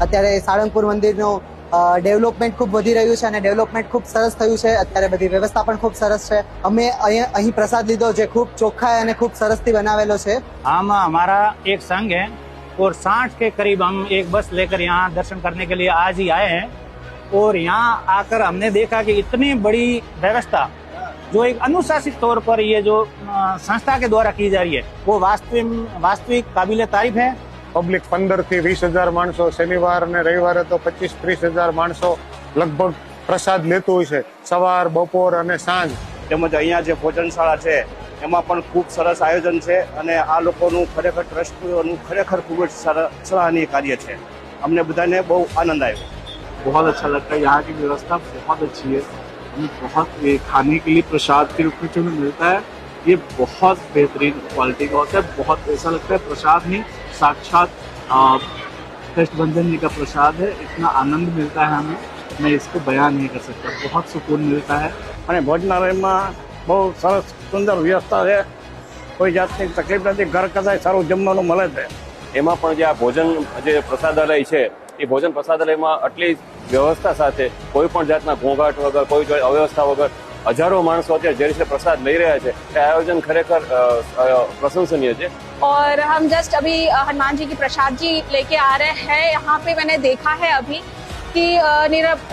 અત્યારે સાળંગપુર મંદિરનું ડેવલપમેન્ટ ખૂબ વધી રહ્યું છે અને ડેવલપમેન્ટ ખૂબ સરસ થયું છે। અત્યારે બધી વ્યवस्था પણ ખૂબ સરસ છે। અમે અહીં प्रसाद લીધો જે ખૂબ ચોખ્ખા અને ખૂબ સરસથી બનાવેલો છે। हम हमारा एक संघ है और 60 के करीब हम एक बस लेकर यहाँ दर्शन करने के लिए आज ही आए हैं और यहाँ आकर हमने देखा कि इतनी बड़ी व्यवस्था जो एक अनुशासित तौर पर ये जो संस्था के द्वारा की जा रही है वो वास्तविक काबिले तारीफ है। पब्लिक 15 થી 20,000 माणसों शनिवार ने रविवार तो 25-30,000 माणसों लगभग प्रसाद लेતું હોય છે સવાર બપોર અને સાંજ। તેમજ અહીંયા જે ભોજનશાળા છે એમાં પણ ખૂબ સરસ આયોજન છે અને આ લોકોનું ખરેખર ટ્રસ્ટીઓનું ખરેખર ખૂબ જ સરાહનીય કાર્ય છે। અમને બધાને બહુ આનંદ આવ્યો। बहुत अच्छा लगता है, यहाँ की व्यवस्था बहुत अच्छी है। हमें बहुत खाने के लिए प्रसाद के रूप में जो मिलता है ये बहुत बेहतरीन क्वालिटी का होता है। बहुत ऐसा लगता है प्रसाद नहीं साक्षात कष्टभंजन जी का प्रसाद है। इतना आनंद मिलता है हमें, मैं इसको बयान नहीं कर सकता। बहुत सुकून मिलता है અને ભોજનાલયમાં બહુ સરસ સુંદર વ્યવસ્થા છે, કોઈ જાતની તકલીફ નથી, ઘર કરતાં સારું જમવાનું મળે છે। એમાં પણ જે આ ભોજન જે પ્રસાદાલય છે એ ભોજન પ્રસાદાલયમાં આટલી વ્યવસ્થા સાથે કોઈ પણ જાતના ઘોંઘાટ વગર કોઈ અવ્યવસ્થા વગર हजारों माणसों અત્યારે જે રીતે પ્રસાદ લઈ રહ્યા છે એ આયોજન ખરેખર પ્રશંસनीय છે। और हम जस्ट अभी हनुमान जी की प्रसाद जी लेके आ रहे हैं। यहाँ पे मैंने देखा है अभी कि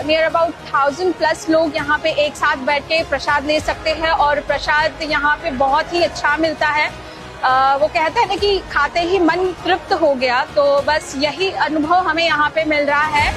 नियर अबाउट 1000+ लोग यहाँ पे एक साथ बैठ के प्रसाद ले सकते हैं और प्रसाद यहाँ पे बहुत ही अच्छा मिलता है। वो कहते हैं ना कि खाते ही मन तृप्त हो गया, तो बस यही अनुभव हमें यहाँ पे मिल रहा है।